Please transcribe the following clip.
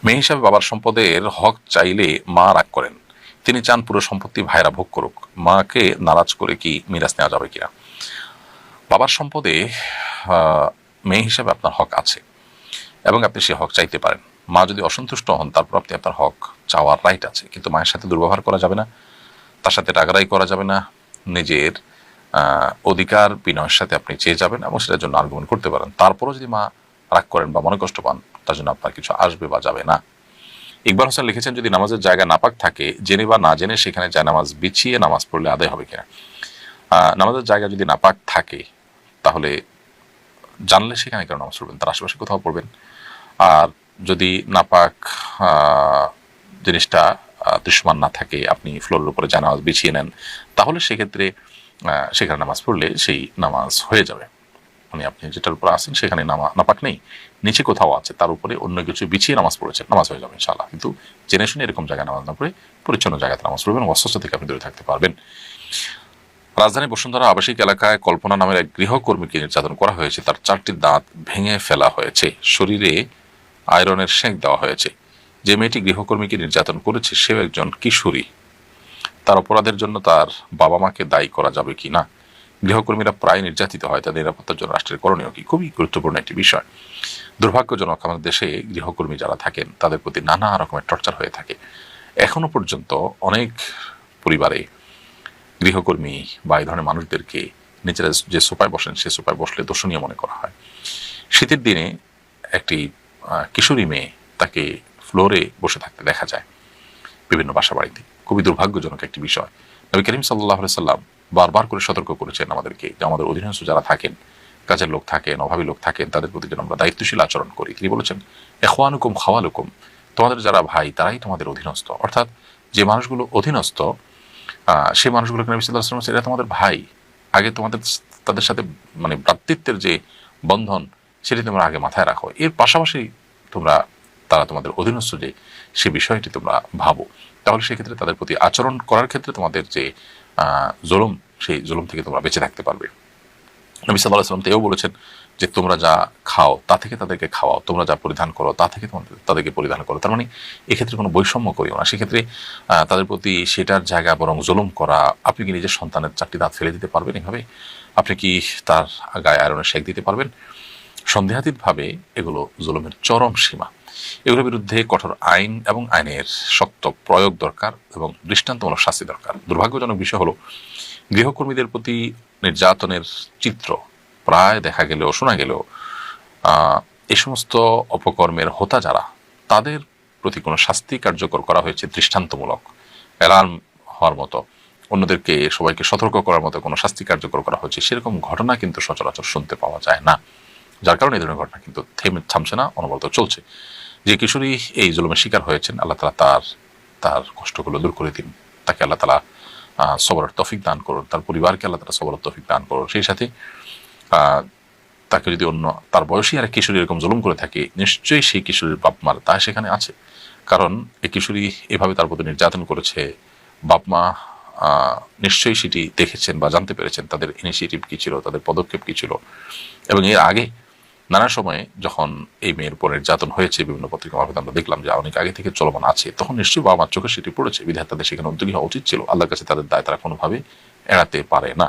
মেয়ে হিসাবে বাবার সম্পদের হক চাইলে মা রাগ করেন, তিনি চান পুরো সম্পত্তি ভাইরা ভোগ করুক, মাকে নারাজ করে কি মিরাজ নেওয়া যাবে কিনা? বাবার সম্পদে মেয়ে হিসাবে আপনার হক আছে এবং আপনি সে হক চাইতে পারেন। মা যদি অসন্তুষ্ট হন তারপর আপনি আপনার হক চাওয়ার রাইট আছে, কিন্তু মায়ের সাথে দুর্ব্যবহার করা যাবে না, তার সাথে রাগারাগি করা যাবে না, নিজের অধিকার বিনয়ের সাথে আপনি চেয়ে যাবেন এবং সেটার জন্য আর্গুমেন্ট করতে পারেন। তারপরও যদি মা রাগ করেন বা মনে কষ্ট পান, তার জন্য আপনার কিছু আসবে বা যাবে না। ইকবাল হোসেন লিখেছেন, যদি নামাজের জায়গা নাপাক থাকে জেনে বা না জেনে সেখানে যায় নামাজ বিছিয়ে নামাজ পড়লে আদায় হবে কিনা? নামাজের জায়গা যদি নাপাক থাকে তাহলে জানলে সেখানে কেন নামাজ পড়বেন, তার আশেপাশে কোথাও পড়বেন। আর যদি নাপাক জিনিসটা দৃশ্যমান না থাকে, আপনি ফ্লোরের উপরে যা নামাজ বিছিয়ে নেন, তাহলে সেক্ষেত্রে সেখানে নামাজ পড়লে সেই নামাজ হয়ে যাবে। মানে আপনি যেটার উপর আসেন সেখানে নাপাক নেই, নিচে কোথাও আছে, তার উপরে অন্য কিছু বিছিয়ে নামাজ পড়েছেন, নামাজ হয়ে যাবে ইনশাআল্লাহ। কিন্তু জেনে শুনে এরকম জায়গায় নামাজ না পড়ে পরিচ্ছন্ন জায়গাতে নামাজ পড়বেন, অস্বস্থ থেকে আপনি দূরে থাকতে পারবেন। রাজধানী বসুন্ধরা আবাসিক এলাকায় কল্পনা নামের এক গৃহকর্মীকে নির্যাতন করা হয়েছে, তার 4টি দাঁত ভেঙে ফেলা হয়েছে, শরীরে আয়রনের সেঁক দেওয়া হয়েছে। যে মেয়েটি গৃহকর্মীকে নির্যাতন করেছে সেও একজন কিশোরী, তার অপরাধের জন্য তার বাবা মাকে দায়ী করা যাবে কি না? গৃহকর্মীরা প্রায় নির্যাতিত হয়, তাদের নিরাপত্তার জন্য রাষ্ট্রের করণীয় কি? খুবই গুরুত্বপূর্ণ একটি বিষয়। দুর্ভাগ্যজনক, আমাদের দেশে গৃহকর্মী যারা থাকেন তাদের প্রতি নানা রকমের টর্চার হয়ে থাকে। এখনো পর্যন্ত অনেক পরিবারে গৃহকর্মী বা এই ধরনের মানুষদেরকে নিজেরা যে সোফায় বসেন সে সোফায় বসলে দর্শনীয় মনে করা হয়। শীতের দিনে একটি কিশোরী মেয়ে, তাকে ফ্লোরে বসে থাকতে দেখা যায় বিভিন্ন বাসা বাড়িতে। খুবই দুর্ভাগ্যজনক একটি বিষয়। নবী করিম সাল্লাল্লাহু আলাইহি সাল্লাম বারবার করে সতর্ক করেছেন আমাদেরকে যে আমাদের অধীনস্থ যারা থাকেন, কাজের লোক থাকেন, অভাবী লোক থাকেন, তাদের প্রতি যেন আমরা দায়িত্বশীল আচরণ করি। তিনি বলেছেন, ইখওয়ানুকুম খাওয়ালুকুম, তোমাদের যারা ভাই তারাই তোমাদের অধীনস্থ। অর্থাৎ যে মানুষগুলো অধীনস্থ সেই মানুষগুলোকে নবী সাল্লাল্লাহু আলাইহি ওয়াসাল্লাম বলেছেন, এরা তোমাদের ভাই। আগে তোমাদের তাদের সাথে মানে ভ্রাতৃত্বের যে বন্ধন সেটি তোমরা আগে মাথায় রাখো, এর পাশাপাশি তোমরা তারা তোমাদের অধীনস্থ যে সে বিষয়টি তোমরা ভাবো। তাহলে সেক্ষেত্রে তাদের প্রতি আচরণ করার ক্ষেত্রে তোমাদের যে জুলুম, সেই জুলুম থেকে তোমরা বেঁচে থাকতে পারবে। নবী সাল্লাল্লাহু আলাইহি ওয়াসাল্লাম তো এও বলেছেন যে তোমরা যা খাও তা থেকে তাদেরকে খাওয়াও, তোমরা যা পরিধান করো তা থেকে তাদেরকে পরিধান করো। তার মানে এক্ষেত্রে কোনো বৈষম্য করিও না। সেক্ষেত্রে তাদের প্রতি সেটার জায়গা বরং জুলুম করা। আপনি কি নিজের সন্তানের 4টি দাঁত ফেলে দিতে পারবেন এভাবে? আপনি কি তার গায়ে আয়রনের সেঁক দিতে পারবেন? সন্দেহাতীতভাবে এগুলো জুলুমের চরম সীমা। এগুলোর বিরুদ্ধে কঠোর আইন এবং আইনের শক্ত প্রয়োগ দরকার এবং দৃষ্টান্তমূলক শাস্তি দরকার। দুর্ভাগ্যজনক বিষয় হলো গৃহকর্মীদের প্রতি নির্যাতনের চিত্র প্রায় দেখা গেলেও শোনা গেলেও এই সমস্ত অপকর্মের হোতা যারা, তাদের প্রতি কোনো শাস্তি কার্যকর করা হয়েছে দৃষ্টান্তমূলক, অ্যালার্ম হওয়ার মতো, অন্যদেরকে সবাইকে সতর্ক করার মতো কোনো শাস্তি কার্যকর করা হয়েছে, সেরকম ঘটনা কিন্তু সচরাচর শুনতে পাওয়া যায় না। যার কারণে এই ধরনের ঘটনা কিন্তু থামছে না, অনবরত চলছে। যে কিশোরী এই জুলুমের শিকার হয়েছেন, আল্লাহ তাআলা তার কষ্টগুলো দূর করে দিন, তাকে আল্লাহ তাআলা সবরের তৌফিক দান করুন, তার পরিবারকে আল্লাহ তাআলা সবরের তৌফিক দান করুন। সেই সাথে তাকে যদি অন্য তার বয়সী আর কিশোরী এরকম জুলুম করে থাকে, নিশ্চয়ই সেই কিশোরীর বাপ মার তা সেখানে আছে। কারণ এই কিশোরী এভাবে তার প্রতি নির্যাতন করেছে, বাপ মা নিশ্চয়ই সেটি দেখেছেন বা জানতে পেরেছেন তাদের ইনিশিয়েটিভ কী ছিল, তাদের পদক্ষেপ কী ছিল। এবং এর আগে নানা সময়ে যখন এই মেয়ের উপর নির্যাতন হয়েছে, বিভিন্ন পত্রিকা মারফত আমরা দেখলাম যে অনেক আগে থেকে চলমান আছে, তখন নিশ্চয়ই বাবা মার চোখে সেটি পড়েছে, বিধায় তাদের সেখানে উদ্যোগী হওয়া উচিত ছিল। আল্লাহর কাছে তাদের দায় তারা কোনোভাবে এড়াতে পারে না।